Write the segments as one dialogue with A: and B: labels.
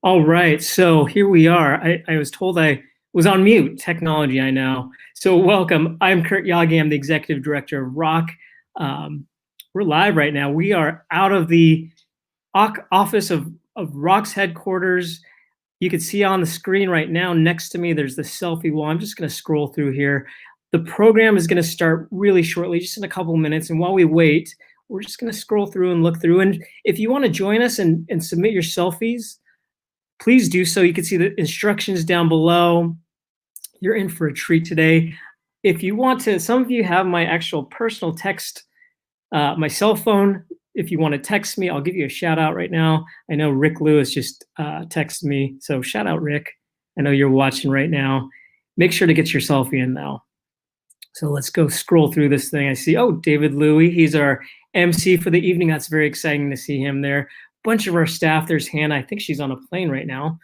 A: All right, so here we are. I was told I was on mute. Technology, I know. So welcome. I'm Kurt Yagi. I'm the executive director of R.O.C.K. We're live right now. We are out of the office of R.O.C.K's headquarters. You can see on the screen right now next to me, there's the selfie wall. I'm just going to scroll through here. The program is going to start really shortly, just in a couple of minutes. And while we wait, we're just going to scroll through and look through. And if you want to join us and submit your selfies, please do so. You can see the instructions down below. You're in for a treat today. If you want to, some of you have my actual personal text, my cell phone. If you want to text me, I'll give you a shout out right now. I know Rick Lewis just texted me, so shout out, Rick. I know you're watching right now. Make sure to get your selfie in now. So let's go scroll through this thing. I see, oh, David Louie, he's our MC for the evening. That's very exciting to see him there. Bunch of our staff. There's Hannah. I think she's on a plane right now.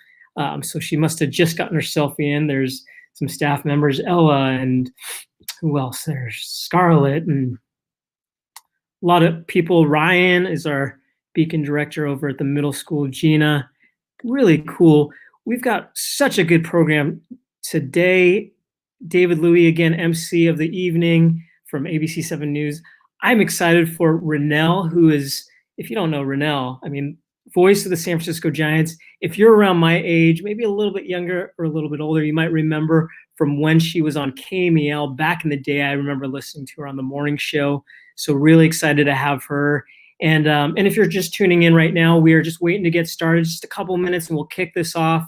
A: So she must have just gotten her selfie in. There's some staff members, Ella, and who else? There's Scarlett and a lot of people. Ryan is our beacon director over at the middle school. Gina, really cool. We've got such a good program today. David Louie, again, MC of the evening from ABC 7 News. I'm excited for Rennell, who is, if you don't know Rennell, I mean, voice of the San Francisco Giants. If you're around my age, maybe a little bit younger or a little bit older, you might remember from when she was on KMEL back in the day. I remember listening to her on the morning show. So really excited to have her. And if you're just tuning in right now, we are just waiting to get started. Just a couple minutes and we'll kick this off.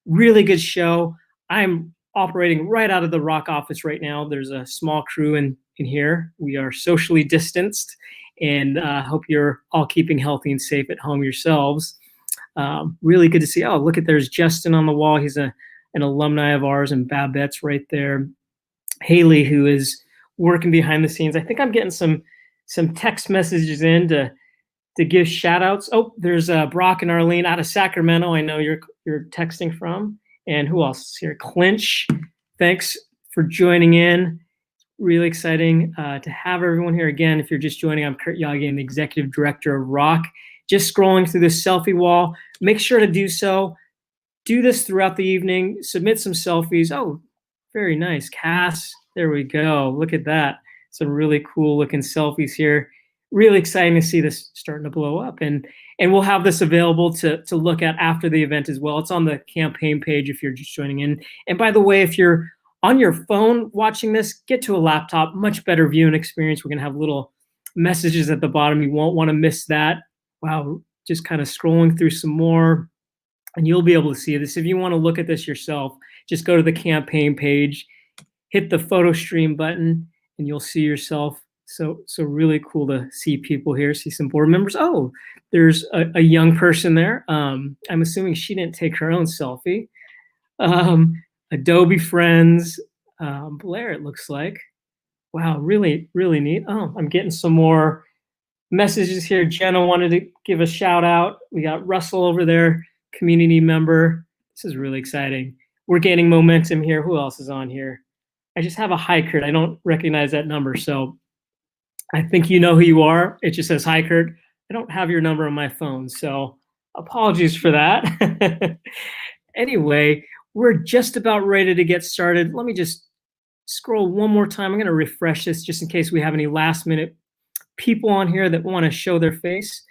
A: Really good show. I'm operating right out of the R.O.C.K office right now. There's a small crew in here. We are socially distanced, and hope you're all keeping healthy and safe at home yourselves. Really good to see. Oh, look at, there's Justin on the wall. He's an alumni of ours, and Babette's right there. Haley, who is working behind the scenes. I think I'm getting some text messages in to give shout outs. Oh, there's Brock and Arlene out of Sacramento. I know you're texting from. And who else is here? Clinch, thanks for joining in. Really exciting to have everyone here. Again, if you're just joining, I'm Kurt Yagi. I'm the executive director of R.O.C.K. Just scrolling through this selfie wall. Make sure to do so. Do this throughout the evening. Submit some selfies. Oh, very nice. Cass, there we go. Look at that. Some really cool looking selfies here. Really exciting to see this starting to blow up. And we'll have this available to look at after the event as well. It's on the campaign page if you're just joining in. And by the way, if you're on your phone watching this, get to a laptop, much better viewing experience. We're going to have little messages at the bottom. You won't want to miss that. Wow, just kind of scrolling through some more, and you'll be able to see this. If you want to look at this yourself, just go to the campaign page, hit the photo stream button, and you'll see yourself. So really cool to see people here, see some board members. Oh, there's a young person there. I'm assuming she didn't take her own selfie. Adobe friends, Blair, it looks like. Wow, really, really neat. Oh, I'm getting some more messages here. Jenna wanted to give a shout out. We got Russell over there, community member. This is really exciting. We're gaining momentum here. Who else is on here? I just have a hi, Kurt. I don't recognize that number, so I think you know who you are. It just says, hi, Kurt. I don't have your number on my phone, so apologies for that. Anyway, we're just about ready to get started. Let me just scroll one more time. I'm going to refresh this just in case we have any last-minute people on here that want to show their face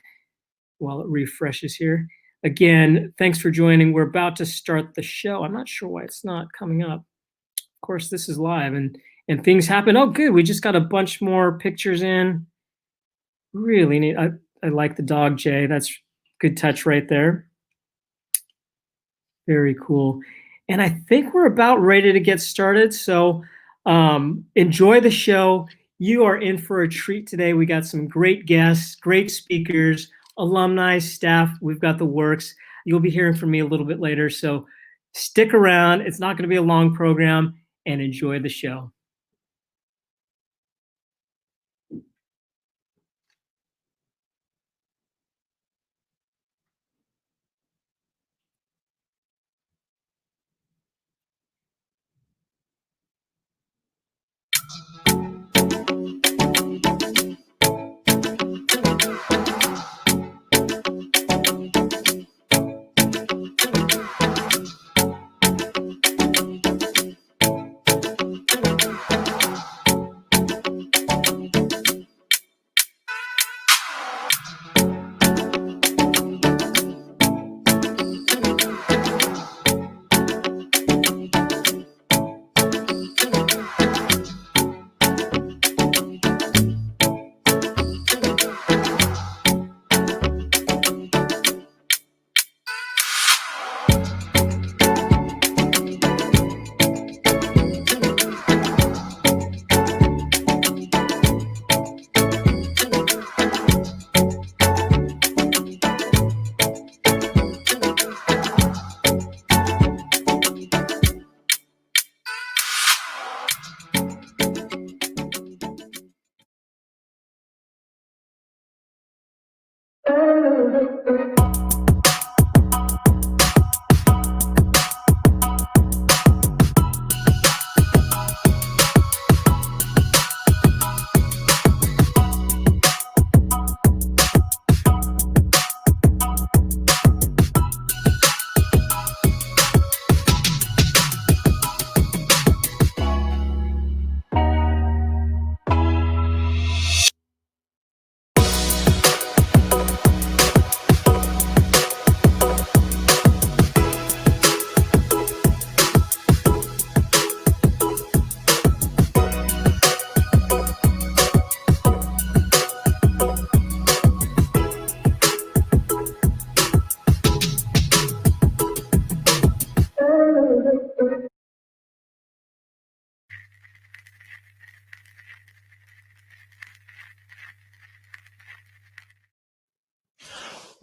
A: while it refreshes here. Again, thanks for joining. We're about to start the show. I'm not sure why it's not coming up. Of course, this is live, and things happen. Oh, good. We just got a bunch more pictures in. Really neat. I like the dog, Jay. That's good touch right there. Very cool. And I think we're about ready to get started. So enjoy the show. You are in for a treat today. We got some great guests, great speakers, alumni, staff. We've got the works. You'll be hearing from me a little bit later. So stick around. It's not going to be a long program, and enjoy the show.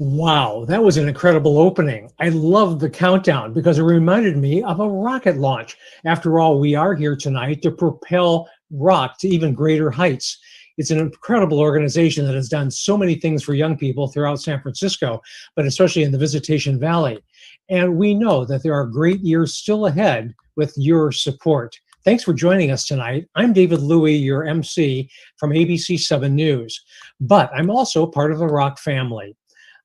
B: Wow, that was an incredible opening. I loved the countdown because it reminded me of a rocket launch. After all, we are here tonight to propel R.O.C. to even greater heights. It's an incredible organization that has done so many things for young people throughout San Francisco, but especially in the Visitation Valley. And we know that there are great years still ahead with your support. Thanks for joining us tonight. I'm David Louie, your MC from ABC 7 News, but I'm also part of the R.O.C. family.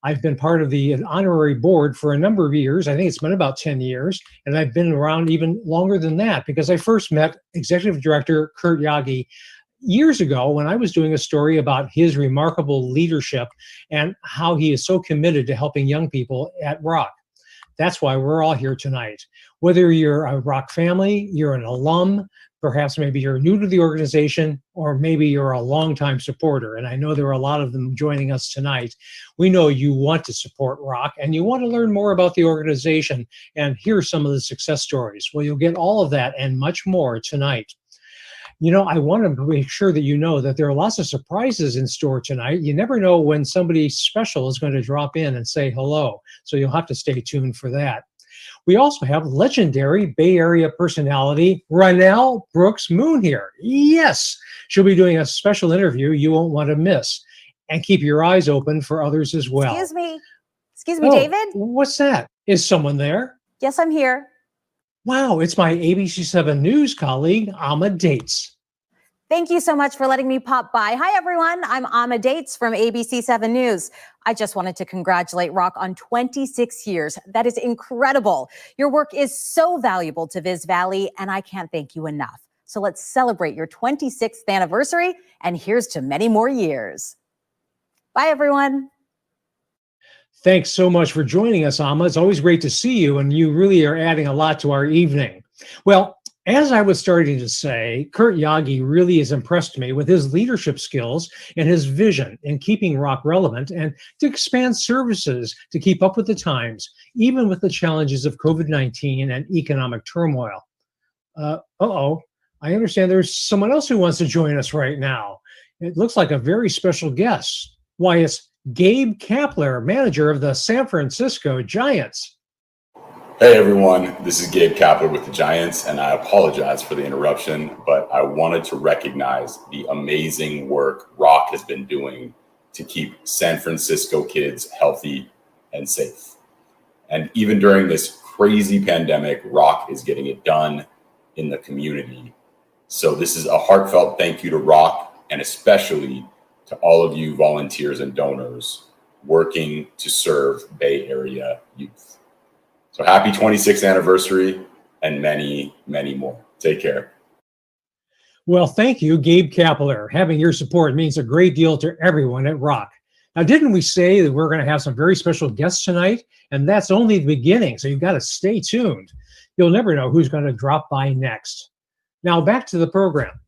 B: I've been part of the honorary board for a number of years. I think it's been about 10 years, and I've been around even longer than that because I first met Executive Director Kurt Yagi years ago when I was doing a story about his remarkable leadership and how he is so committed to helping young people at R.O.C. That's why we're all here tonight. Whether you're a R.O.C. family, you're an alum, perhaps maybe you're new to the organization, or maybe you're a longtime supporter. And I know there are a lot of them joining us tonight. We know you want to support R.O.C. and you want to learn more about the organization and hear some of the success stories. Well, you'll get all of that and much more tonight. You know, I want to make sure that you know that there are lots of surprises in store tonight. You never know when somebody special is going to drop in and say hello. So you'll have to stay tuned for that. We also have legendary Bay Area personality, Ronell Brooks Moon here. Yes, she'll be doing a special interview you won't want to miss. And keep your eyes open for others as well.
C: Excuse me, David?
B: What's that? Is someone there?
C: Yes, I'm here.
B: Wow, it's my ABC 7 News colleague, Alma Dates.
C: Thank you so much for letting me pop by. Hi, everyone. I'm Alma Dates from ABC 7 News. I just wanted to congratulate R.O.C. on 26 years. That is incredible. Your work is so valuable to Viz Valley, and I can't thank you enough. So let's celebrate your 26th anniversary, and here's to many more years. Bye, everyone.
B: Thanks so much for joining us, Alma. It's always great to see you, and you really are adding a lot to our evening. Well, as I was starting to say, Kurt Yagi really has impressed me with his leadership skills and his vision in keeping R.O.C. relevant and to expand services to keep up with the times, even with the challenges of COVID-19 and economic turmoil. I understand there's someone else who wants to join us right now. It looks like a very special guest. Why, it's Gabe Kapler, manager of the San Francisco Giants.
D: Hey everyone, this is Gabe Kapler with the Giants, and I apologize for the interruption, but I wanted to recognize the amazing work R.O.C. has been doing to keep San Francisco kids healthy and safe. And even during this crazy pandemic, R.O.C. is getting it done in the community. So this is a heartfelt thank you to R.O.C. and especially to all of you volunteers and donors working to serve Bay Area youth. So happy 26th anniversary and many, many more. Take care.
B: Well, thank you, Gabe Kapler. Having your support means a great deal to everyone at R.O.C. Now, didn't we say that we're going to have some very special guests tonight? And that's only the beginning, so you've got to stay tuned. You'll never know who's going to drop by next. Now, back to the program.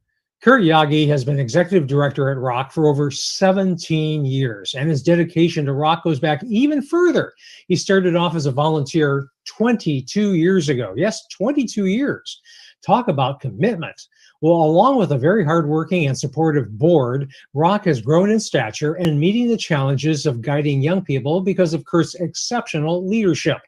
B: Kurt Yagi has been executive director at R.O.C. for over 17 years, and his dedication to R.O.C. goes back even further. He started off as a volunteer 22 years ago. Yes, 22 years. Talk about commitment. Well, along with a very hardworking and supportive board, R.O.C. has grown in stature and meeting the challenges of guiding young people because of Kurt's exceptional leadership.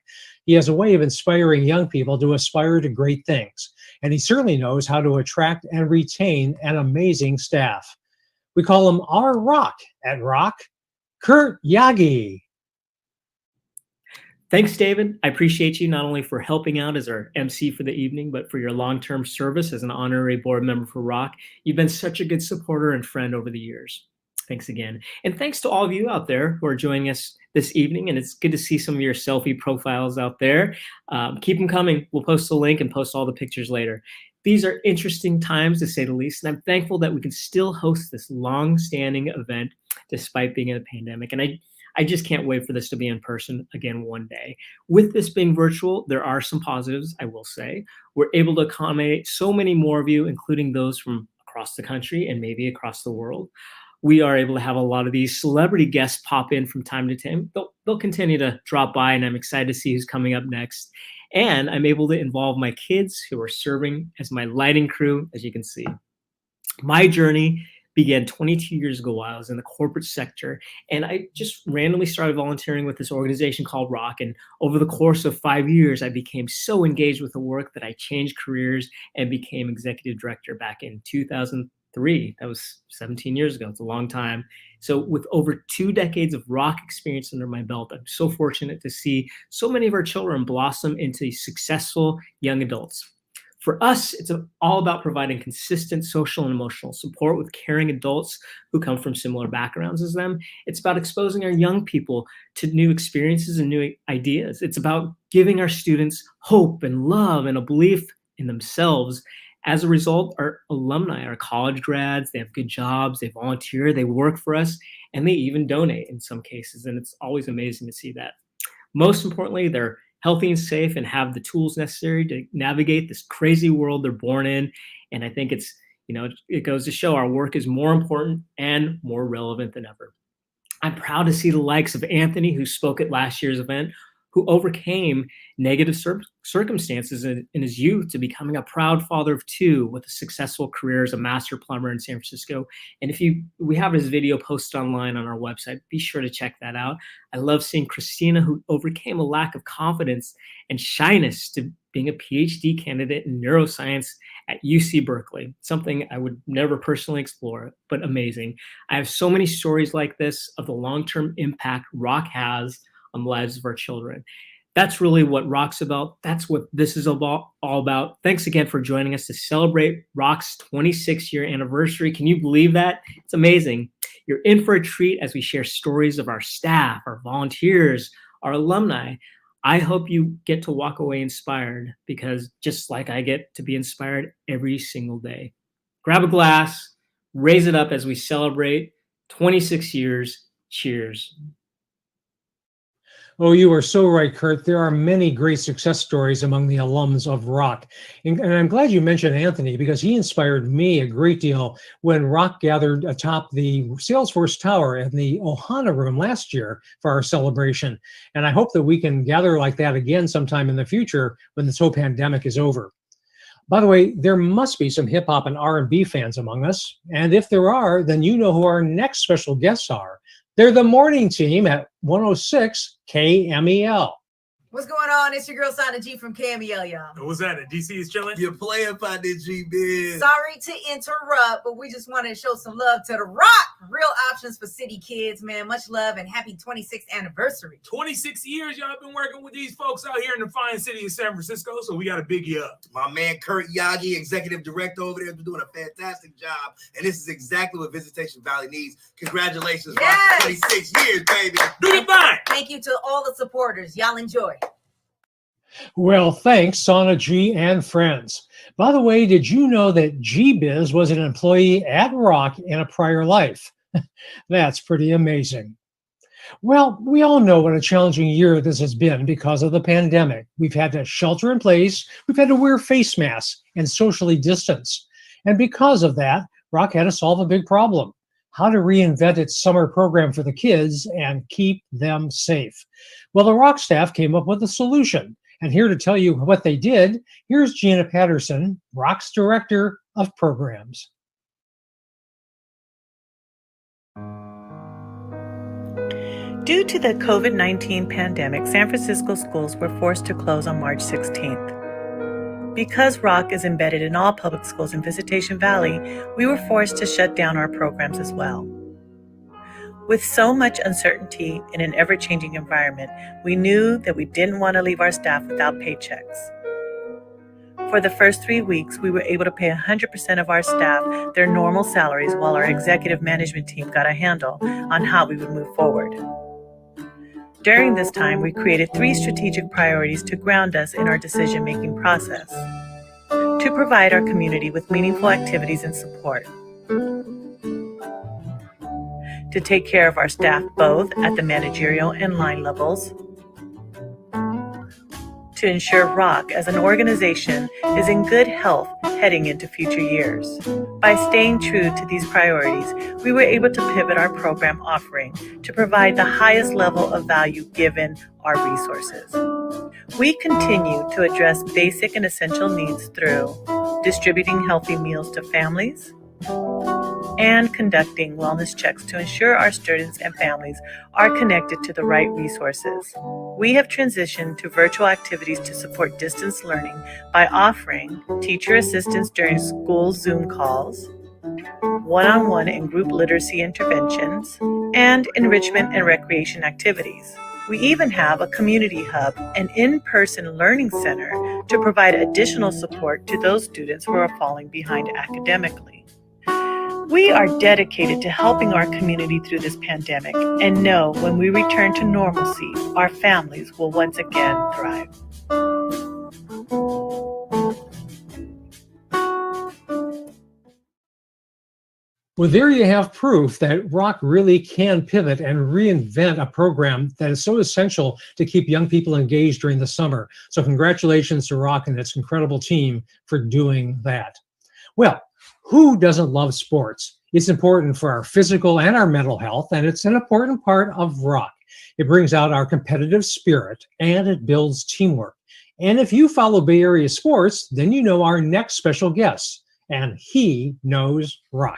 B: He has a way of inspiring young people to aspire to great things, and he certainly knows how to attract and retain an amazing staff. We call him our R.O.C. at R.O.C., Kurt Yagi.
A: Thanks, David. I appreciate you not only for helping out as our MC for the evening, but for your long-term service as an honorary board member for R.O.C.K. You've been such a good supporter and friend over the years. Thanks again. And thanks to all of you out there who are joining us this evening. And it's good to see some of your selfie profiles out there. Keep them coming. We'll post the link and post all the pictures later. These are interesting times, to say the least, and I'm thankful that we can still host this long-standing event despite being in a pandemic. And I just can't wait for this to be in person again one day. With this being virtual, there are some positives, I will say. We're able to accommodate so many more of you, including those from across the country and maybe across the world. We are able to have a lot of these celebrity guests pop in from time to time. They'll continue to drop by, and I'm excited to see who's coming up next. And I'm able to involve my kids who are serving as my lighting crew, as you can see. My journey began 22 years ago while I was in the corporate sector, and I just randomly started volunteering with this organization called R.O.C.K. And over the course of 5 years, I became so engaged with the work that I changed careers and became executive director back in 2003. That was 17 years ago. It's a long time. So with over 2 decades of R.O.C.K. experience under my belt, I'm so fortunate to see so many of our children blossom into successful young adults. For us, it's all about providing consistent social and emotional support with caring adults who come from similar backgrounds as them. It's about exposing our young people to new experiences and new ideas. It's about giving our students hope and love and a belief in themselves. As a result, our alumni, our college grads, they have good jobs, they volunteer, they work for us, and they even donate in some cases. And it's always amazing to see that. Most importantly, they're healthy and safe and have the tools necessary to navigate this crazy world they're born in. And I think it's, it goes to show our work is more important and more relevant than ever. I'm proud to see the likes of Anthony, who spoke at last year's event, who overcame negative circumstances in his youth to becoming a proud father of 2 with a successful career as a master plumber in San Francisco. And we have his video posted online on our website, be sure to check that out. I love seeing Christina, who overcame a lack of confidence and shyness to being a PhD candidate in neuroscience at UC Berkeley, something I would never personally explore, but amazing. I have so many stories like this of the long-term impact R.O.C.K. has on the lives of our children. That's really what R.O.C.K's about. That's what this is all about. Thanks again for joining us to celebrate R.O.C.'s 26-year anniversary. Can you believe that? It's amazing. You're in for a treat as we share stories of our staff, our volunteers, our alumni. I hope you get to walk away inspired, because just like I get to be inspired every single day. Grab a glass, raise it up as we celebrate 26 years. Cheers.
B: Oh, you are so right, Kurt. There are many great success stories among the alums of R.O.C.K. And I'm glad you mentioned Anthony, because he inspired me a great deal when R.O.C.K. gathered atop the Salesforce Tower in the Ohana Room last year for our celebration. And I hope that we can gather like that again sometime in the future when this whole pandemic is over. By the way, there must be some hip hop and R&B fans among us. And if there are, then you know who our next special guests are. They're the morning team at 106 KMEL.
E: What's going on? It's your girl, Sana G from KMEL, y'all.
F: What's that? DC is chilling?
G: You're playing by the G-Biz.
E: Sorry to interrupt, but we just wanted to show some love to the R.O.C.K. Real options for city kids, man. Much love and happy 26th anniversary.
F: 26 years y'all been working with these folks out here in the fine city of San Francisco, so we got to big you up.
G: My man Kurt Yagi, executive director over there, has been doing a fantastic job, and this is exactly what Visitation Valley needs. Congratulations,
E: Yes.
G: R.O.C.K. 26 years, baby.
F: Do your thing.
E: Thank you to all the supporters. Y'all enjoy.
B: Well, thanks, Sana G and friends. By the way, did you know that G-Biz was an employee at R.O.C.K. in a prior life? That's pretty amazing. Well, we all know what a challenging year this has been because of the pandemic. We've had to shelter in place, we've had to wear face masks and socially distance. And because of that, R.O.C.K. had to solve a big problem: how to reinvent its summer program for the kids and keep them safe. Well, the R.O.C.K. staff came up with a solution. And here to tell you what they did, here's Gina Patterson, R.O.C.'s Director of Programs.
H: Due to the COVID-19 pandemic, San Francisco schools were forced to close on March 16th. Because R.O.C.K. is embedded in all public schools in Visitation Valley, we were forced to shut down our programs as well. With so much uncertainty in an ever-changing environment, we knew that we didn't want to leave our staff without paychecks. For the first 3 weeks, we were able to pay 100% of our staff their normal salaries while our executive management team got a handle on how we would move forward. During this time, we created 3 strategic priorities to ground us in our decision-making process, to provide our community with meaningful activities and support, to take care of our staff both at the managerial and line levels, to ensure R.O.C. as an organization is in good health heading into future years. By staying true to these priorities, we were able to pivot our program offering to provide the highest level of value given our resources. We continue to address basic and essential needs through distributing healthy meals to families and conducting wellness checks to ensure our students and families are connected to the right resources. We have transitioned to virtual activities to support distance learning by offering teacher assistance during school Zoom calls, one-on-one and group literacy interventions, and enrichment and recreation activities. We even have a community hub, an in-person learning center to provide additional support to those students who are falling behind academically. We are dedicated to helping our community through this pandemic and know when we return to normalcy, our families will once again thrive.
B: Well, there you have proof that R.O.C. really can pivot and reinvent a program that is so essential to keep young people engaged during the summer. So congratulations to R.O.C. and its incredible team for doing that. Well, who doesn't love sports? It's important for our physical and our mental health, and it's an important part of R.O.C. It brings out our competitive spirit, and it builds teamwork. And if you follow Bay Area sports, then you know our next special guest, and he knows R.O.C.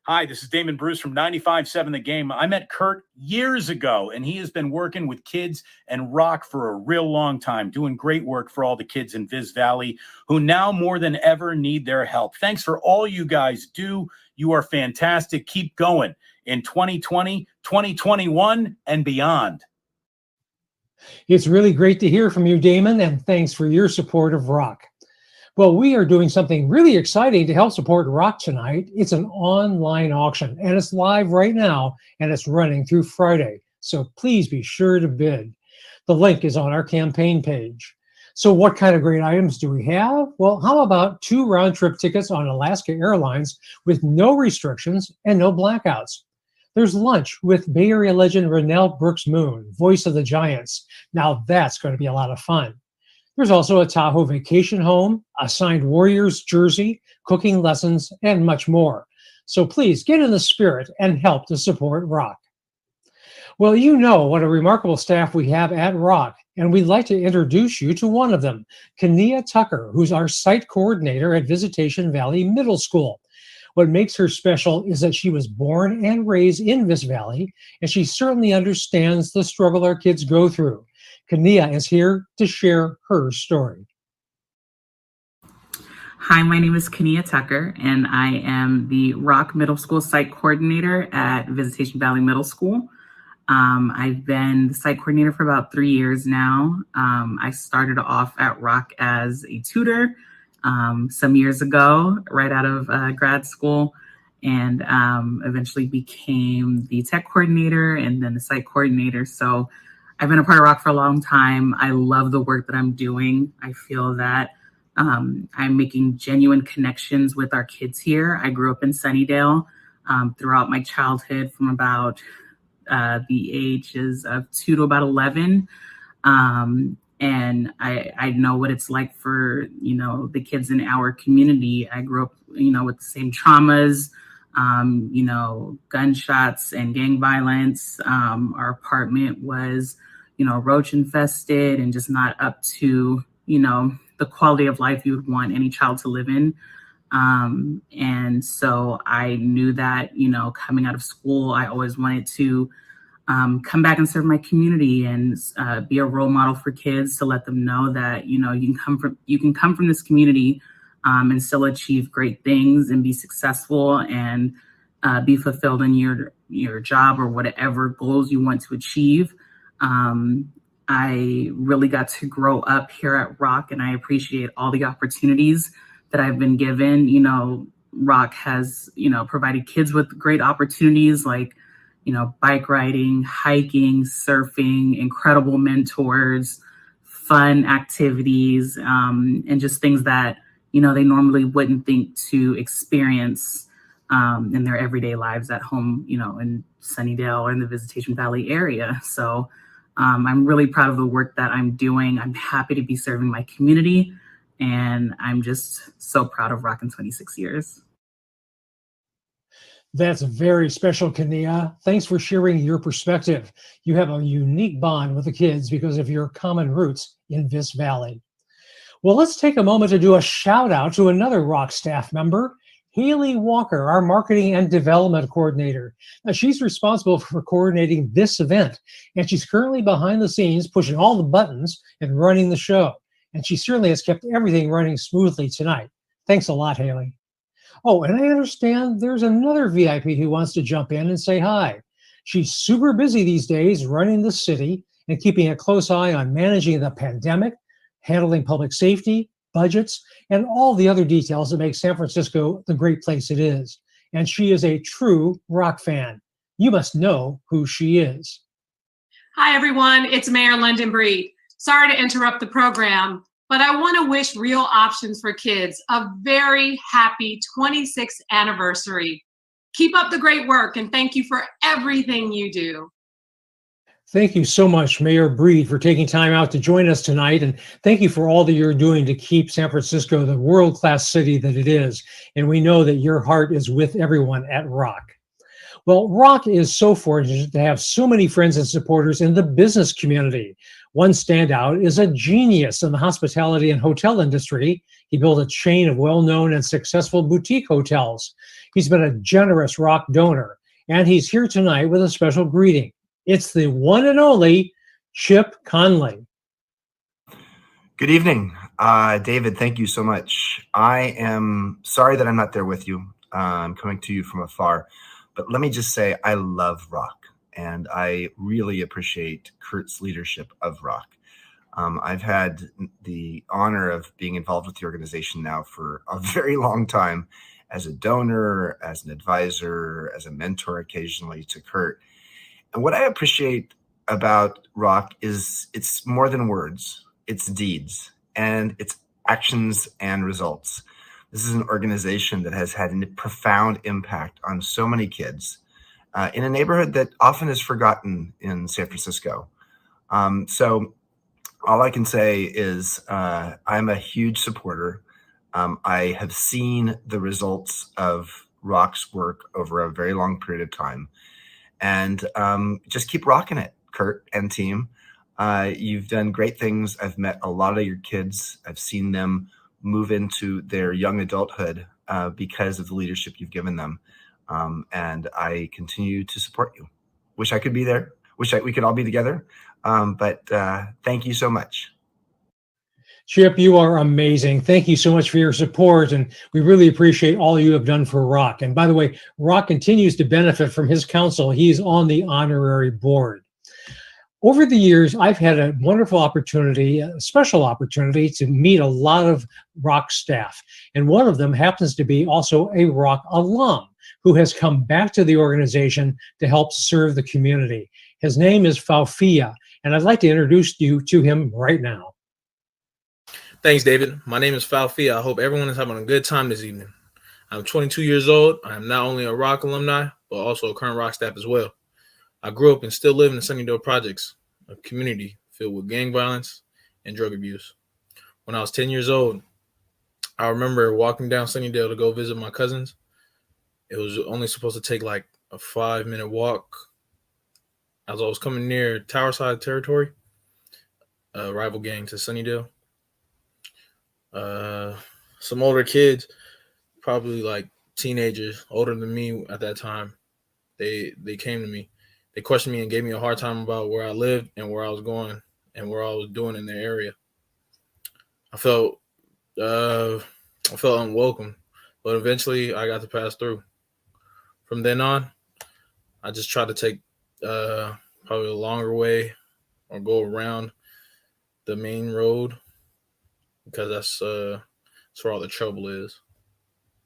I: Hi, this is Damon Bruce from 95.7 The Game. I met Kurt years ago, and he has been working with kids and R.O.C. for a real long time, doing great work for all the kids in Viz Valley who now more than ever need their help. Thanks for all you guys do. You are fantastic. Keep going in 2020, 2021, and beyond.
B: It's really great to hear from you, Damon, and thanks for your support of R.O.C. Well, we are doing something really exciting to help support R.O.C. tonight. It's an online auction, and it's live right now, and it's running through Friday. So please be sure to bid. The link is on our campaign page. So what kind of great items do we have? Well, how about 2 round-trip tickets on Alaska Airlines with no restrictions and no blackouts? There's lunch with Bay Area legend Rennell Brooks Moon, voice of the Giants. Now that's going to be a lot of fun. There's also a Tahoe vacation home, a signed Warriors jersey, cooking lessons, and much more. So please get in the spirit and help to support R.O.C. Well, you know what a remarkable staff we have at R.O.C., and we'd like to introduce you to one of them, Kenia Tucker, who's our site coordinator at Visitation Valley Middle School. What makes her special is that she was born and raised in Viz Valley, and she certainly understands the struggle our kids go through. Kenia is here to share her story.
J: Hi, my name is Kenia Tucker, and I am the R.O.C. Middle School Site Coordinator at Visitation Valley Middle School. I've been the site coordinator for about 3 years now. I started off at R.O.C. as a tutor some years ago, right out of grad school, and eventually became the tech coordinator and then the site coordinator. So I've been a part of R.O.C. for a long time. I love the work that I'm doing. I feel that I'm making genuine connections with our kids here. I grew up in Sunnydale throughout my childhood from about the ages of 2 to about 11. And I know what it's like for, the kids in our community. I grew up, with the same traumas, gunshots and gang violence. Our apartment was, roach infested and just not up to, the quality of life you would want any child to live in. And so I knew that, coming out of school, I always wanted to come back and serve my community and be a role model for kids to let them know that, you can come from this community and still achieve great things and be successful and, be fulfilled in your job or whatever goals you want to achieve. I really got to grow up here at R.O.C.K, and I appreciate all the opportunities that I've been given. R.O.C.K has, provided kids with great opportunities like, bike riding, hiking, surfing, incredible mentors, fun activities, and just things that, they normally wouldn't think to experience in their everyday lives at home, in Sunnydale or in the Visitation Valley area. So I'm really proud of the work that I'm doing. I'm happy to be serving my community, and I'm just so proud of R.O.C.K in 26 years.
B: That's very special, Kania. Thanks for sharing your perspective. You have a unique bond with the kids because of your common roots in Vis Valley. Well, let's take a moment to do a shout out to another R.O.C staff member, Haley Walker, our marketing and development coordinator. Now, she's responsible for coordinating this event, and she's currently behind the scenes pushing all the buttons and running the show. And she certainly has kept everything running smoothly tonight. Thanks a lot, Haley. Oh, and I understand there's another VIP who wants to jump in and say hi. She's super busy these days running the city and keeping a close eye on managing the pandemic, handling public safety, budgets, and all the other details that make San Francisco the great place it is. And she is a true R.O.C fan. You must know who she is.
K: Hi, everyone. It's Mayor London Breed. Sorry to interrupt the program, but I want to wish Real Options for Kids a very happy 26th anniversary. Keep up the great work, and thank you for everything you do.
B: Thank you so much, Mayor Breed, for taking time out to join us tonight. And thank you for all that you're doing to keep San Francisco the world-class city that it is. And we know that your heart is with everyone at R.O.C. Well, R.O.C is so fortunate to have so many friends and supporters in the business community. One standout is a genius in the hospitality and hotel industry. He built a chain of well-known and successful boutique hotels. He's been a generous R.O.C donor, and he's here tonight with a special greeting. It's the one and only Chip Conley.
L: Good evening, David. Thank you so much. I am sorry that I'm not there with you. I'm coming to you from afar, but let me just say I love R.O.C, and I really appreciate Kurt's leadership of R.O.C. I've had the honor of being involved with the organization now for a very long time, as a donor, as an advisor, as a mentor occasionally to Kurt. And what I appreciate about R.O.C is it's more than words, it's deeds, and it's actions and results. This is an organization that has had a profound impact on so many kids in a neighborhood that often is forgotten in San Francisco. So all I can say is I'm a huge supporter. I have seen the results of R.O.C.'s work over a very long period of time. And just keep rocking it, Kurt and team. You've done great things. I've met a lot of your kids. I've seen them move into their young adulthood because of the leadership you've given them. And I continue to support you. Wish I could be there. Wish we could all be together. But thank you so much.
B: Chip, you are amazing. Thank you so much for your support, and we really appreciate all you have done for R.O.C. And by the way, R.O.C continues to benefit from his counsel. He's on the honorary board. Over the years, I've had a wonderful opportunity, a special opportunity to meet a lot of R.O.C staff. And one of them happens to be also a R.O.C alum who has come back to the organization to help serve the community. His name is Faufia, and I'd like to introduce you to him right now.
M: Thanks, David. My name is Faufia. I hope everyone is having a good time this evening. I'm 22 years old. I am not only a R.O.C alumni, but also a current R.O.C staff as well. I grew up and still live in the Sunnydale Projects, a community filled with gang violence and drug abuse. When I was 10 years old, I remember walking down Sunnydale to go visit my cousins. It was only supposed to take like a 5-minute walk. As I was coming near Towerside territory, a rival gang to Sunnydale, some older kids, probably like teenagers, older than me at that time, they came to me. They questioned me and gave me a hard time about where I lived and where I was going and where I was doing in their area. I felt unwelcome, but eventually I got to pass through. from then on, I just try to take probably a longer way or go around the main road because that's where all the trouble is.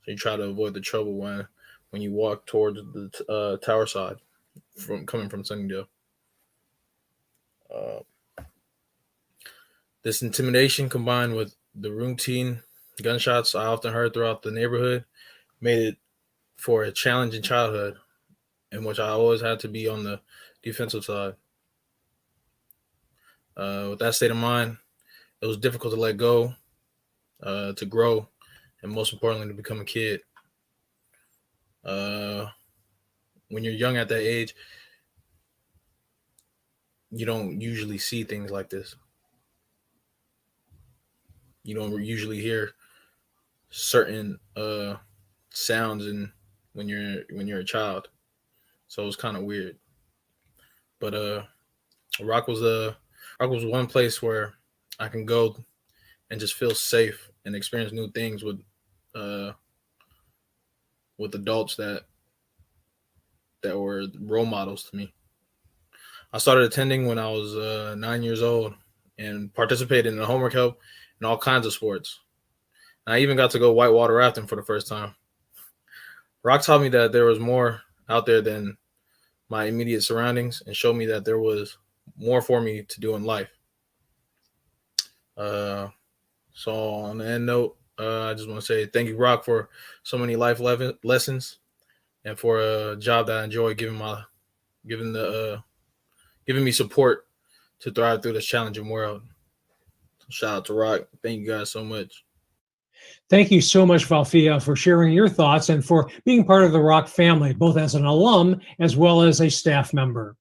M: So you try to avoid the trouble when you walk towards the tower side coming from Sunnydale. This intimidation combined with the routine gunshots I often heard throughout the neighborhood made it for a challenging childhood in which I always had to be on the defensive side. With that state of mind, it was difficult to let go, to grow, and most importantly, to become a kid. When you're young at that age, you don't usually see things like this. You don't usually hear certain sounds when you're a child, so it was kind of weird. But R.O.C.K was one place where I can go and just feel safe and experience new things with adults that were role models to me. I started attending when I was 9 years old and participated in the homework help and all kinds of sports. And I even got to go whitewater rafting for the first time. R.O.C.K taught me that there was more out there than my immediate surroundings and showed me that there was more for me to do in life. So on the end note, I just want to say thank you, R.O.C.K, for so many life lessons and for a job that I enjoy giving me support to thrive through this challenging world. So shout out to R.O.C K. Thank you guys so much.
B: Thank you so much, Valfia, for sharing your thoughts and for being part of the R.O.C family, both as an alum as well as a staff member.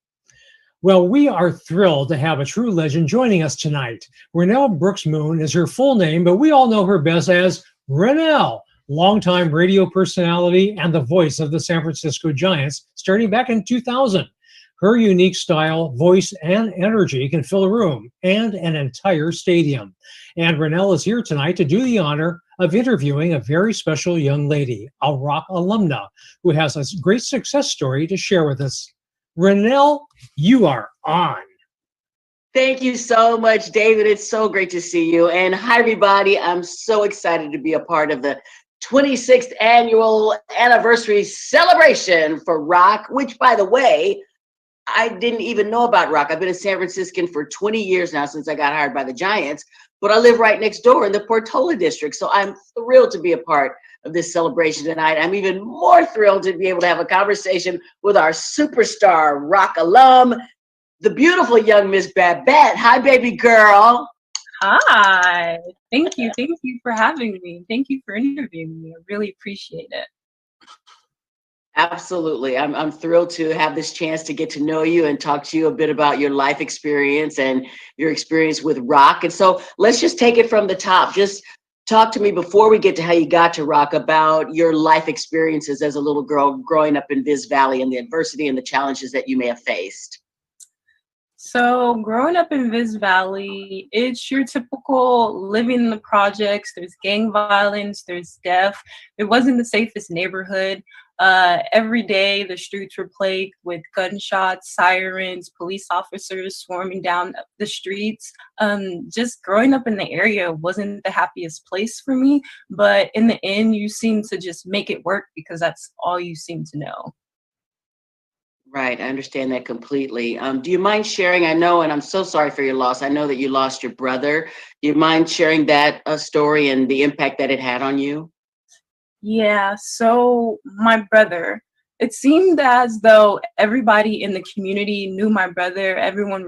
B: Well, we are thrilled to have a true legend joining us tonight. Renelle Brooks Moon is her full name, but we all know her best as Renelle, longtime radio personality and the voice of the San Francisco Giants, starting back in 2000. Her unique style, voice, and energy can fill a room and an entire stadium. And Renelle is here tonight to do the honor of interviewing a very special young lady, a R.O.C alumna, who has a great success story to share with us. Renelle, you are on.
N: Thank you so much, David. It's so great to see you. And hi, everybody. I'm so excited to be a part of the 26th annual anniversary celebration for R.O.C, which, by the way, I didn't even know about R.O.C. I've been a San Franciscan for 20 years now since I got hired by the Giants, but I live right next door in the Portola district. So I'm thrilled to be a part of this celebration tonight. I'm even more thrilled to be able to have a conversation with our superstar R.O.C alum, the beautiful young Miss Babette. Hi, baby girl.
O: Hi. Thank you. Thank you for having me. Thank you for interviewing me. I really appreciate it.
N: Absolutely. I'm thrilled to have this chance to get to know you and talk to you a bit about your life experience and your experience with R.O.C. And so let's just take it from the top. Just talk to me before we get to how you got to R.O.C about your life experiences as a little girl growing up in Viz Valley and the adversity and the challenges that you may have faced.
O: So growing up in Viz Valley, it's your typical living in the projects. There's gang violence, there's death. It wasn't the safest neighborhood. Every day the streets were plagued with gunshots, sirens, police officers swarming down the streets. Just growing up in the area wasn't the happiest place for me, but in the end you seem to just make it work because that's all you seem to know.
N: Right, I understand that completely. Do you mind sharing, I know, and I'm so sorry for your loss, I know that you lost your brother. Do you mind sharing that story and the impact that it had on you?
O: Yeah, so my brother, it seemed as though everybody in the community knew my brother. Everyone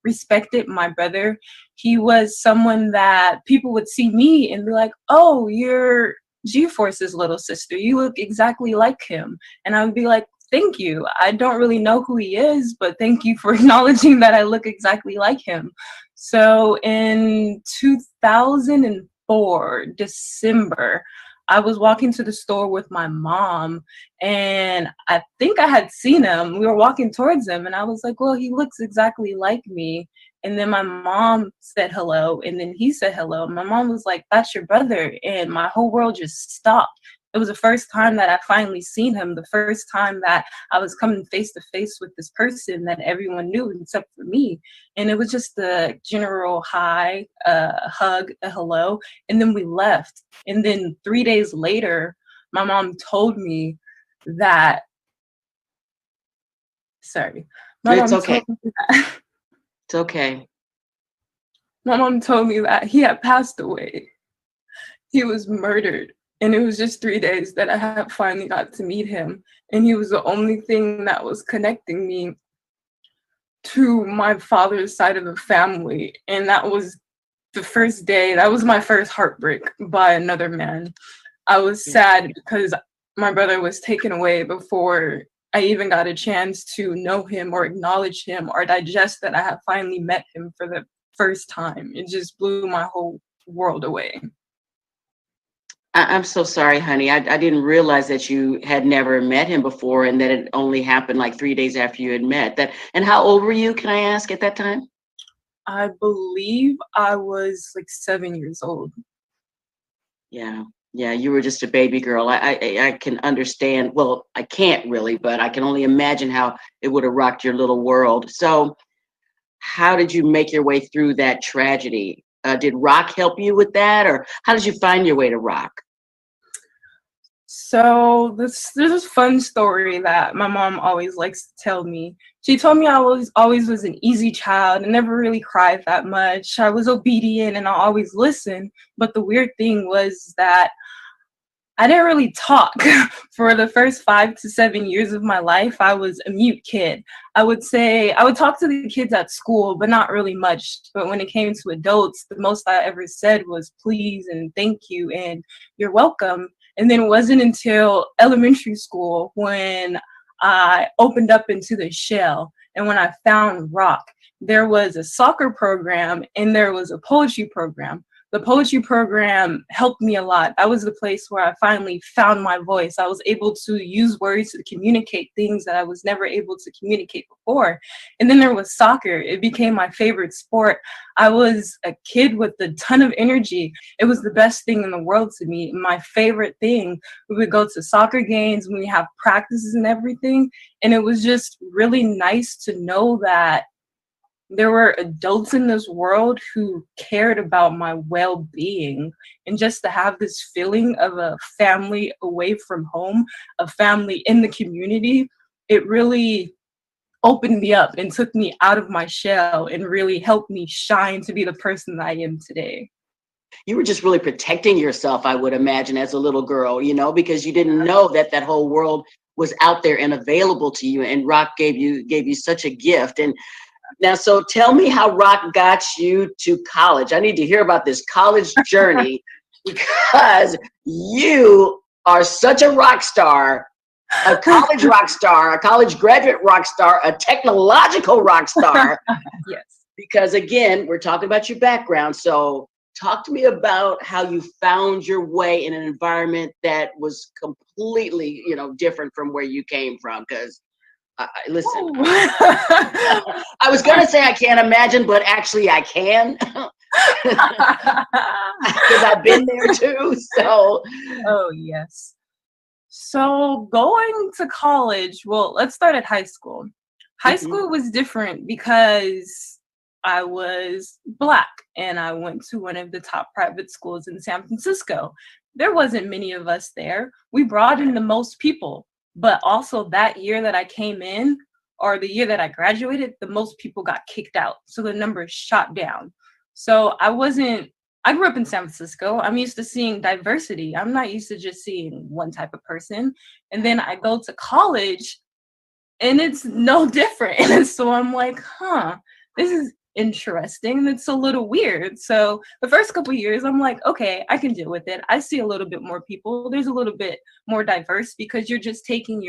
O: respected my brother. He was someone that people would see me and be like, oh, you're G-Force's little sister. You look exactly like him. And I would be like, thank you. I don't really know who he is, but thank you for acknowledging that I look exactly like him. So in 2004, December, I was walking to the store with my mom and I think I had seen him. We were walking towards him and I was like, well, he looks exactly like me. And then my mom said hello and then he said hello. My mom was like, that's your brother. And my whole world just stopped. It was the first time that I finally seen him, the first time that I was coming face to face with this person that everyone knew except for me. And it was just a general hi, a hug, a hello, and then we left. And then 3 days later, my mom told me that,
N: It's okay. It's okay.
O: My mom told me that he had passed away. He was murdered. And it was just 3 days that I had finally got to meet him. And he was the only thing that was connecting me to my father's side of the family. And that was the first day, that was my first heartbreak by another man. I was sad because my brother was taken away before I even got a chance to know him or acknowledge him or digest that I had finally met him for the first time. It just blew my whole world away.
N: I'm so sorry, honey. I didn't realize that you had never met him before and that it only happened like 3 days after you had met. That. And how old were you, can I ask, at that time?
O: I believe I was like 7 years old.
N: Yeah. Yeah, you were just a baby girl. I can understand. Well, I can't really, but I can only imagine how it would have rocked your little world. So how did you make your way through that tragedy? Did R.O.C.K help you with that? Or how did you find your way to R.O.C.K?
O: So there's this fun story that my mom always likes to tell me. She told me I always was an easy child and never really cried that much. I was obedient and I always listened. But the weird thing was that I didn't really talk. For the first 5 to 7 years of my life, I was a mute kid. I would talk to the kids at school, but not really much. But when it came to adults, the most I ever said was please and thank you and you're welcome. And then it wasn't until elementary school when I opened up into the shell and when I found R.O.C.K. There was a soccer program and there was a poetry program. The poetry program helped me a lot. That was the place where I finally found my voice. I was able to use words to communicate things that I was never able to communicate before. And then there was soccer. It became my favorite sport. I was a kid with a ton of energy. It was the best thing in the world to me. My favorite thing. We would go to soccer games when we have practices and everything. And it was just really nice to know that there were adults in this world who cared about my well-being, and just to have this feeling of a family away from home, a family in the community, it really opened me up and took me out of my shell and really helped me shine to be the person that I am today.
N: You were just really protecting yourself, I would imagine, as a little girl, because you didn't know that that whole world was out there and available to you, and R.O.C.K gave you such a gift. And now, so tell me how R.O.C.K got you to college. I need to hear about this college journey because you are such a rock star, a college rock star, a college graduate rock star, a technological rock star.
O: Yes.
N: Because again, we're talking about your background. So talk to me about how you found your way in an environment that was completely, different from where you came from. Because listen, I was going to say I can't imagine, but actually I can. Because I've been there too. So.
O: Oh, yes. So going to college, well, let's start at high school. High school was different because I was Black and I went to one of the top private schools in San Francisco. There wasn't many of us there. We brought in the most people. But also that year that I came in, or the year that I graduated, the most people got kicked out. So the numbers shot down. So I grew up in San Francisco. I'm used to seeing diversity. I'm not used to just seeing one type of person. And then I go to college and it's no different. And so I'm like, this is interesting. It's a little weird. So the first couple of years, I'm like, okay, I can deal with it. I see a little bit more people. There's a little bit more diverse because we're just taking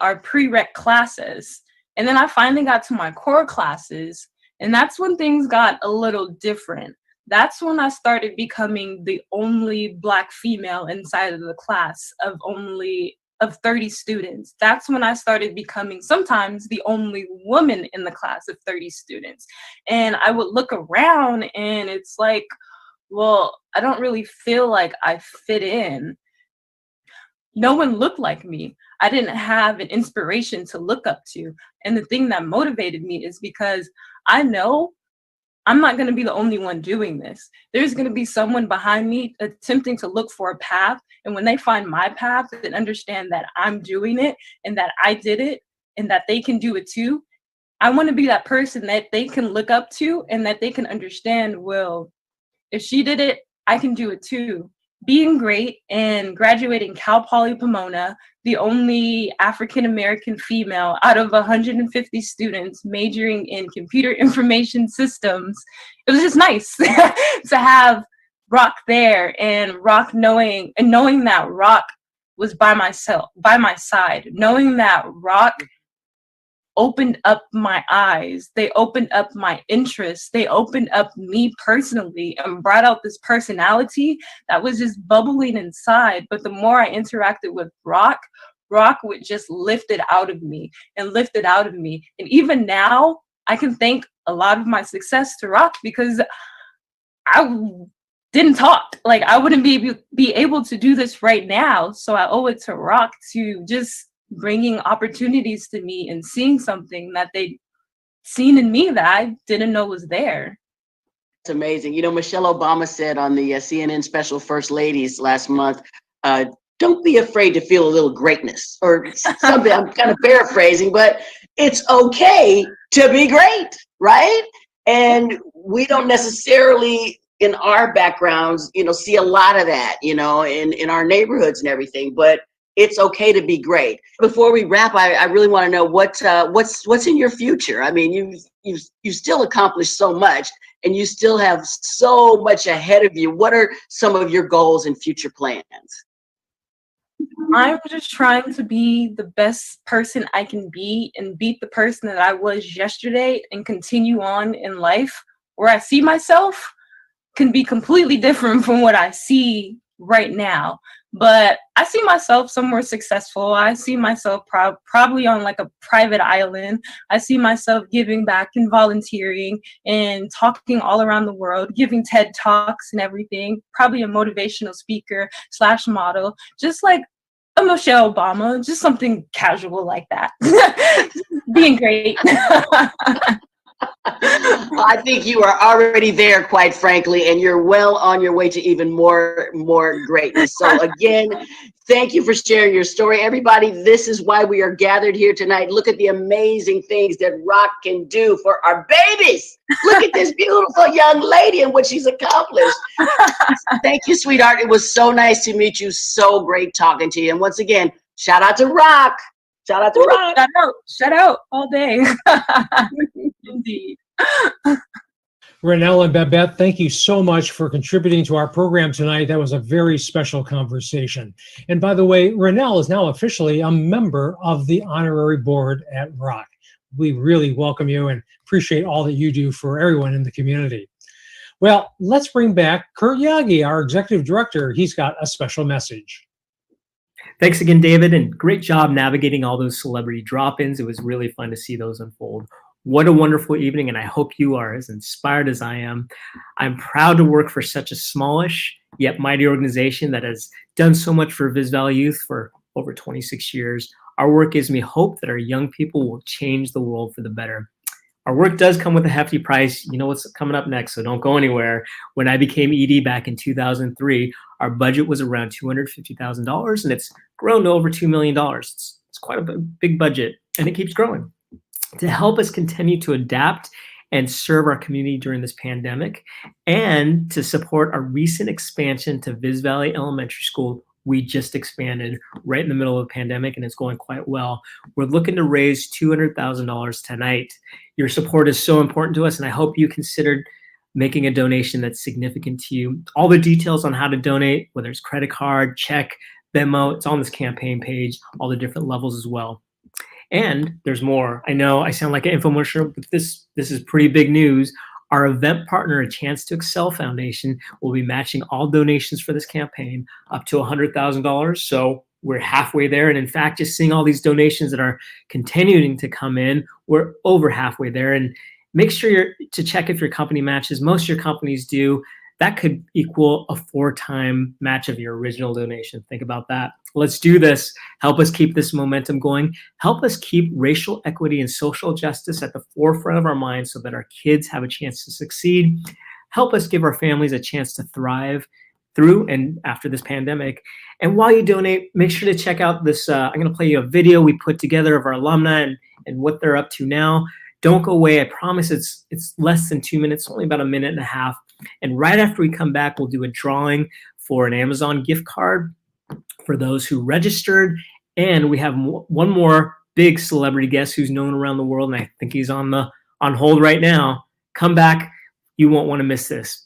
O: our prereq classes. And then I finally got to my core classes. And that's when things got a little different. That's when I started becoming the only Black female inside of the class of 30 students. That's when I started becoming sometimes the only woman in the class of 30 students. And I would look around and it's like, well, I don't really feel like I fit in. no one looked like me. I didn't have an inspiration to look up to. And the thing that motivated me is because I know I'm not going to be the only one doing this. There's going to be someone behind me attempting to look for a path. And when they find my path and understand that I'm doing it and that I did it and that they can do it too, I want to be that person that they can look up to and that they can understand, well, if she did it, I can do it too. Being great and graduating Cal Poly Pomona, the only African-American female out of 150 students majoring in computer information systems, it was just nice to have R.O.C. there and R.O.C. knowing that R.O.C. was by my side, knowing that R.O.C. opened up my eyes. They opened up my interests. They opened up me personally and brought out this personality that was just bubbling inside. But the more I interacted with R.O.C. would just lift it out of me and lift it out of me. And even now, I can thank a lot of my success to R.O.C. because I didn't talk. Like, I wouldn't be able to do this right now. So I owe it to R.O.C. to just bringing opportunities to me and seeing something that they'd seen in me that I didn't know was there.
N: It's amazing. You know, Michelle Obama said on the CNN special First Ladies last month, don't be afraid to feel a little greatness or something. I'm kind of paraphrasing, but it's okay to be great, right? And we don't necessarily in our backgrounds, you know, see a lot of that, you know, in our neighborhoods and everything, but it's okay to be great. Before we wrap, I really want to know what's in your future. I mean, you've still accomplished so much, and you still have so much ahead of you. What are some of your goals and future plans?
O: I'm just trying to be the best person I can be and beat the person that I was yesterday and continue on in life. Where I see myself can be completely different from what I see right now. But I see myself somewhere successful. I see myself probably on like a private island. I see myself giving back and volunteering and talking all around the world, giving TED Talks and everything. Probably a motivational speaker / model, just like a Michelle Obama, just something casual like that. Being great.
N: I think you are already there, quite frankly, and you're well on your way to even more greatness. So again, thank you for sharing your story. Everybody, this is why we are gathered here tonight. Look at the amazing things that R.O.C. can do for our babies. Look at this beautiful young lady and what she's accomplished. Thank you, sweetheart. It was so nice to meet you. So great talking to you. And once again, shout out to R.O.C. Shout out to R.O.C.
O: Shout out all day. Indeed.
B: Renelle and Babette, thank you so much for contributing to our program tonight. That was a very special conversation. And by the way, Renelle is now officially a member of the honorary board at R.O.C. We really welcome you and appreciate all that you do for everyone in the community. Well, let's bring back Kurt Yagi, our executive director. He's got a special message.
A: Thanks again, David, and great job navigating all those celebrity drop-ins. It was really fun to see those unfold. What a wonderful evening, and I hope you are as inspired as I am. I'm proud to work for such a smallish yet mighty organization that has done so much for Viz Valley youth for over 26 years. Our work gives me hope that our young people will change the world for the better. Our work does come with a hefty price. You know what's coming up next, so don't go anywhere. When I became ED back in 2003, our budget was around $250,000, and it's grown to over $2 million. It's quite a big budget, and it keeps growing. To help us continue to adapt and serve our community during this pandemic, and to support our recent expansion to Viz Valley Elementary School, we just expanded right in the middle of the pandemic, and it's going quite well. We're looking to raise $200,000 tonight. Your support is so important to us, and I hope you considered making a donation that's significant to you. All the details on how to donate, whether it's credit card, check, Venmo, it's on this campaign page, all the different levels as well. And there's more. I know I sound like an infomercial, but this is pretty big news. Our event partner, A Chance to Excel Foundation, will be matching all donations for this campaign up to $100,000. So we're halfway there. And in fact, just seeing all these donations that are continuing to come in, we're over halfway there. And make sure to check if your company matches. Most of your companies do. that could equal a 4-time match of your original donation. Think about that. Let's do this. Help us keep this momentum going. Help us keep racial equity and social justice at the forefront of our minds so that our kids have a chance to succeed. Help us give our families a chance to thrive through and after this pandemic. And while you donate, make sure to check out this. I'm going to play you a video we put together of our alumni and what they're up to now. Don't go away. I promise it's less than 2 minutes, only about a minute and a half. And right after we come back, we'll do a drawing for an Amazon gift card for those who registered. And we have one more big celebrity guest who's known around the world, and I think he's on hold right now. Come back. You won't want to miss this.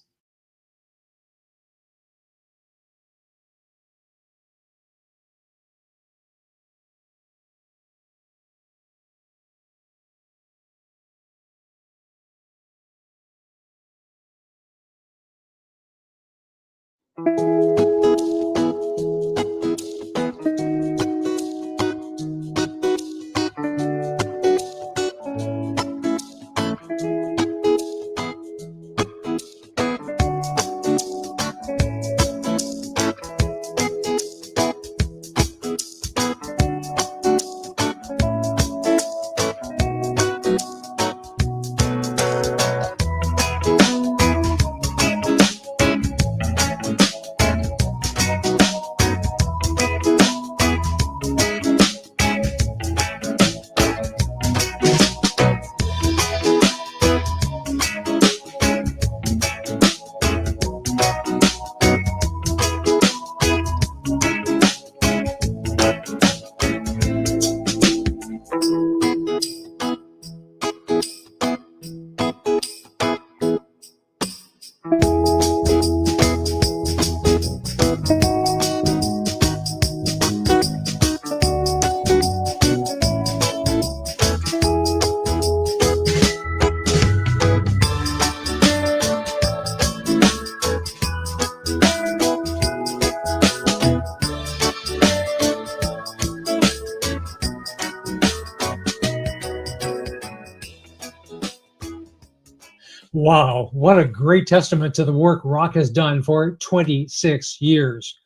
B: Wow, what a great testament to the work R.O.C.K has done for 26 years.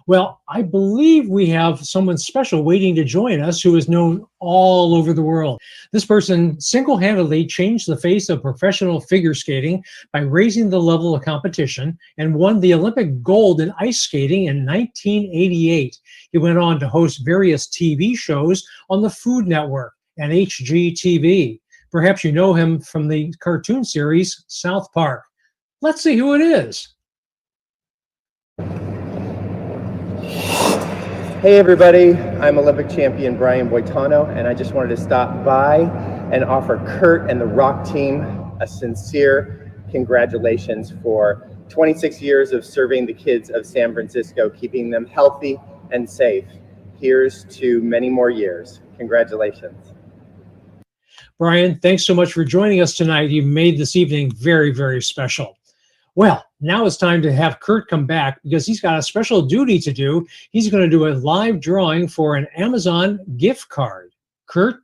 B: Well, I believe we have someone special waiting to join us who is known all over the world. This person single-handedly changed the face of professional figure skating by raising the level of competition and won the Olympic gold in ice skating in 1988. He went on to host various TV shows on the Food Network and HGTV. Perhaps you know him from the cartoon series South Park. Let's see who it is.
P: Hey everybody, I'm Olympic champion Brian Boitano, and I just wanted to stop by and offer Kurt and the R.O.C.K team a sincere congratulations for 26 years of serving the kids of San Francisco, keeping them healthy and safe. Here's to many more years. Congratulations.
B: Brian, thanks so much for joining us tonight. You've made this evening very, very special. Well, now it's time to have Kurt come back because he's got a special duty to do. He's going to do a live drawing for an Amazon gift card. Kurt?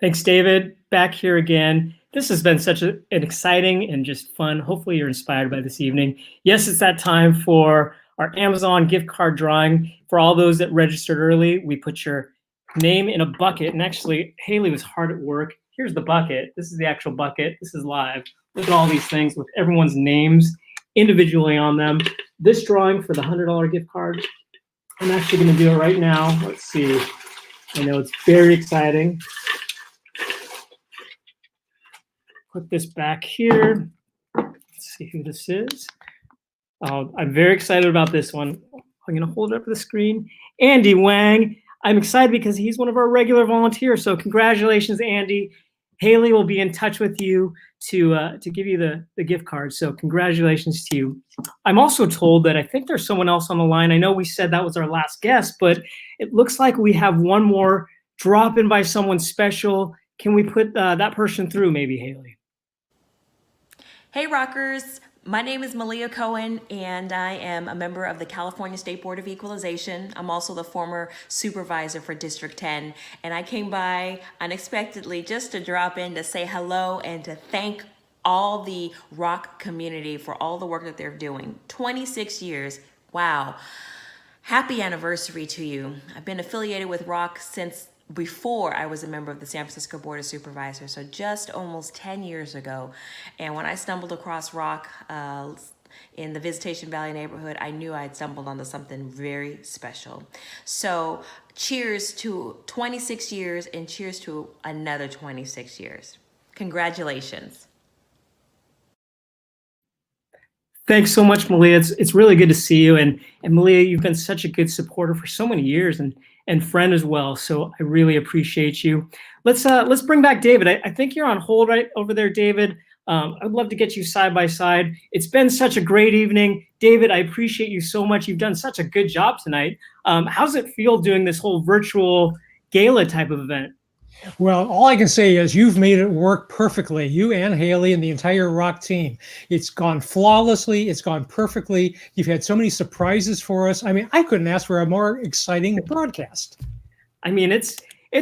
A: Thanks, David. Back here again. This has been such an exciting and just fun. Hopefully you're inspired by this evening. Yes, it's that time for our Amazon gift card drawing. For all those that registered early, we put your name in a bucket. And actually, Haley was hard at work. Here's the bucket. This is the actual bucket. This is live. Look at all these things with everyone's names individually on them. This drawing for the $100 gift card, I'm actually going to do it right now. Let's see. I know it's very exciting. Put this back here. Let's see who this is. I'm very excited about this one. I'm going to hold it up to the screen. Andy Wang. I'm excited because he's one of our regular volunteers. So congratulations, Andy. Haley will be in touch with you to give you the gift card. So congratulations to you. I'm also told that I think there's someone else on the line. I know we said that was our last guest, but it looks like we have one more drop in by someone special. Can we put that person through maybe, Haley?
Q: Hey rockers, my name is Malia Cohen and I am a member of the California State Board of Equalization. I'm also the former supervisor for District 10, and I came by unexpectedly just to drop in to say hello and to thank all the R.O.C.K community for all the work that they're doing. 26 years. Wow. Happy anniversary to you. I've been affiliated with R.O.C since before I was a member of the San Francisco Board of Supervisors, so just almost 10 years ago. And when I stumbled across R.O.C in the Visitation Valley neighborhood, I knew I'd stumbled onto something very special. So cheers to 26 years and cheers to another 26 years. Congratulations.
A: Thanks so much, Malia. It's really good to see you. And Malia, you've been such a good supporter for so many years and friend as well. So I really appreciate you. Let's bring back David. I think you're on hold right over there, David. I'd love to get you side by side. It's been such a great evening. David, I appreciate you so much. You've done such a good job tonight. How's it feel doing this whole virtual gala type of event?
B: Well, all I can say is you've made it work perfectly. You and Haley and the entire R.O.C team. It's gone flawlessly. It's gone perfectly. You've had so many surprises for us. I mean, I couldn't ask for a more exciting broadcast.
A: I mean, it's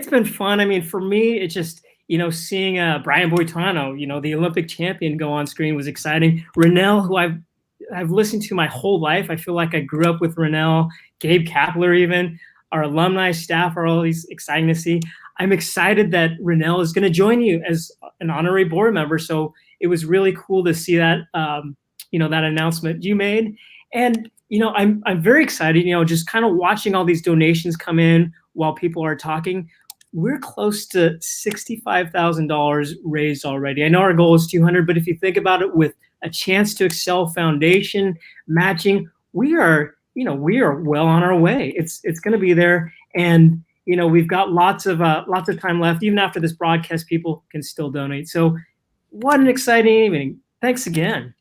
A: been fun. I mean, for me, it's just, seeing Brian Boitano, the Olympic champion, go on screen was exciting. Rennell, who I've listened to my whole life. I feel like I grew up with Rennell, Gabe Kapler even. Our alumni staff are always exciting to see. I'm excited that Rennell is going to join you as an honorary board member. So it was really cool to see that, that announcement you made. And, I'm very excited, just kind of watching all these donations come in while people are talking. We're close to $65,000 raised already. I know our goal is 200, but if you think about it, with a Chance to Excel Foundation matching, we are well on our way. It's going to be there. And, we've got lots of time left. Even after this broadcast, people can still donate. So what an exciting evening. Thanks again.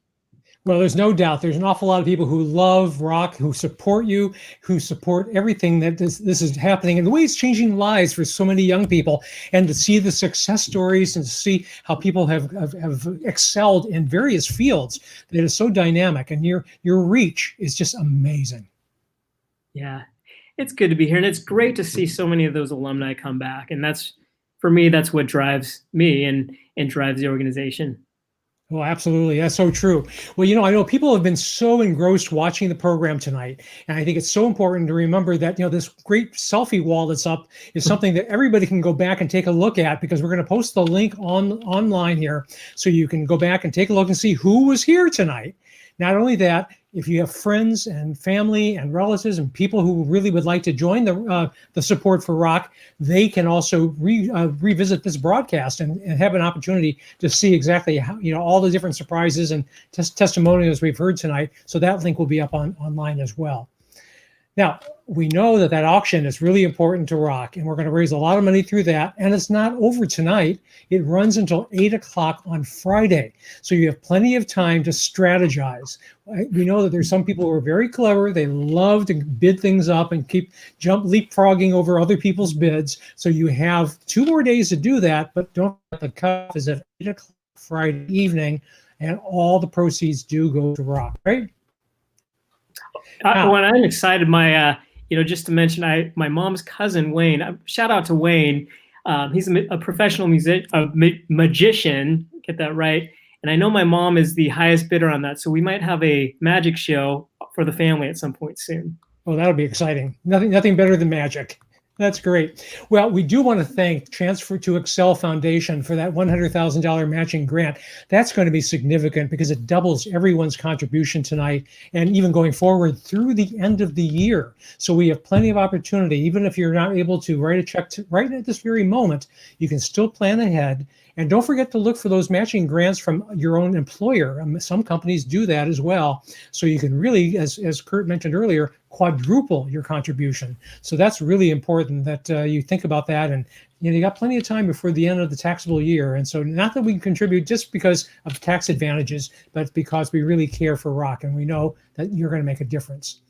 B: Well, there's no doubt. There's an awful lot of people who love R.O.C, who support you, who support everything that this is happening, and the way it's changing lives for so many young people. And to see the success stories and to see how people have excelled in various fields, that is so dynamic. And your reach is just amazing.
A: Yeah, it's good to be here, and it's great to see so many of those alumni come back. And for me, that's what drives me and drives the organization.
B: Well, absolutely. That's so true. Well, I know people have been so engrossed watching the program tonight. And I think it's so important to remember that, this great selfie wall that's up is something that everybody can go back and take a look at, because we're going to post the link online here. So you can go back and take a look and see who was here tonight. Not only that, if you have friends and family and relatives and people who really would like to join the support for R.O.C, they can also revisit this broadcast and have an opportunity to see exactly how, all the different surprises and testimonials we've heard tonight. So that link will be up online as well. Now, we know that auction is really important to R.O.C, and we're going to raise a lot of money through that. And it's not over tonight. It runs until 8 o'clock on Friday. So you have plenty of time to strategize. We know that there's some people who are very clever. They love to bid things up and keep leapfrogging over other people's bids. So you have 2 more days to do that, but don't forget the cutoff is at 8 o'clock Friday evening, and all the proceeds do go to R.O.C, right?
A: When I'm excited, my just to mention, my mom's cousin Wayne. Shout out to Wayne. He's a professional magician. Get that right. And I know my mom is the highest bidder on that, so we might have a magic show for the family at some point soon.
B: Oh, that'll be exciting. Nothing better than magic. That's great. Well, we do want to thank Chance to Excel Foundation for that $100,000 matching grant. That's going to be significant because it doubles everyone's contribution tonight and even going forward through the end of the year. So we have plenty of opportunity. Even if you're not able to write a check right at this very moment, you can still plan ahead. And don't forget to look for those matching grants from your own employer. Some companies do that as well. So you can really, as Kurt mentioned earlier, quadruple your contribution. So that's really important that you think about that. And you got plenty of time before the end of the taxable year. And so not that we can contribute just because of tax advantages, but because we really care for R.O.C and we know that you're going to make a difference.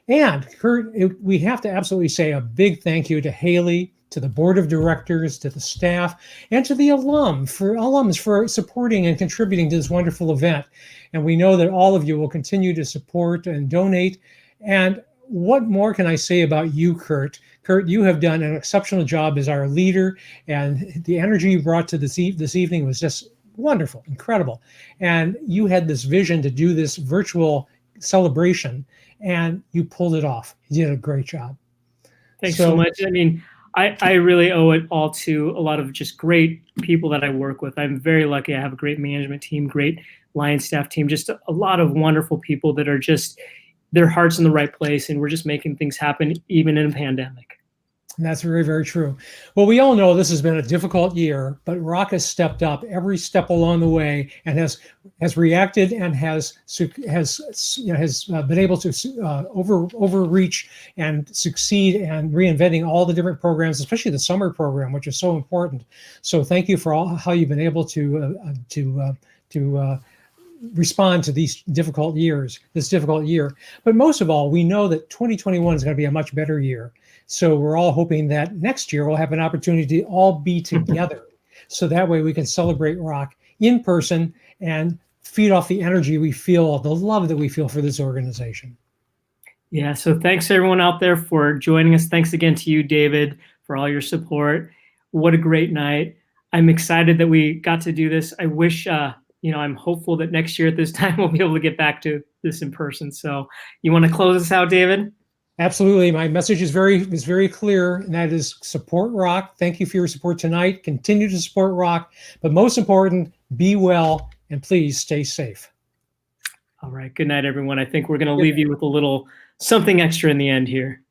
B: And Kurt, we have to absolutely say a big thank you to Haley, to the board of directors, to the staff, and to the alums for supporting and contributing to this wonderful event. And we know that all of you will continue to support and donate. And what more can I say about you, Kurt? Kurt, you have done an exceptional job as our leader, and the energy you brought to this evening was just wonderful, incredible. And you had this vision to do this virtual celebration, and you pulled it off. You did a great job.
A: Thanks so much. I mean, I really owe it all to a lot of just great people that I work with. I'm very lucky. I have a great management team, great line staff team, just a lot of wonderful people that are just, their heart's in the right place, and we're just making things happen even in a pandemic.
B: And that's very, very true. Well, we all know this has been a difficult year, but R.O.C. has stepped up every step along the way and has reacted and has been able to overreach and succeed and reinventing all the different programs, especially the summer program, which is so important. So thank you for all how you've been able to respond to this difficult year. But most of all, we know that 2021 is going to be a much better year. So we're all hoping that next year we'll have an opportunity to all be together. So that way we can celebrate R.O.C. in person and feed off the energy we feel, the love that we feel for this organization.
A: Yeah, so thanks everyone out there for joining us. Thanks again to you, David, for all your support. What a great night. I'm excited that we got to do this. I wish, I'm hopeful that next year at this time we'll be able to get back to this in person. So you want to close us out, David?
B: Absolutely. My message is very clear, and that is support R.O.C. Thank you for your support tonight. Continue to support R.O.C. But most important, be well, and please stay safe.
A: All right. Good night, everyone. I think we're going to leave you with a little something extra in the end here.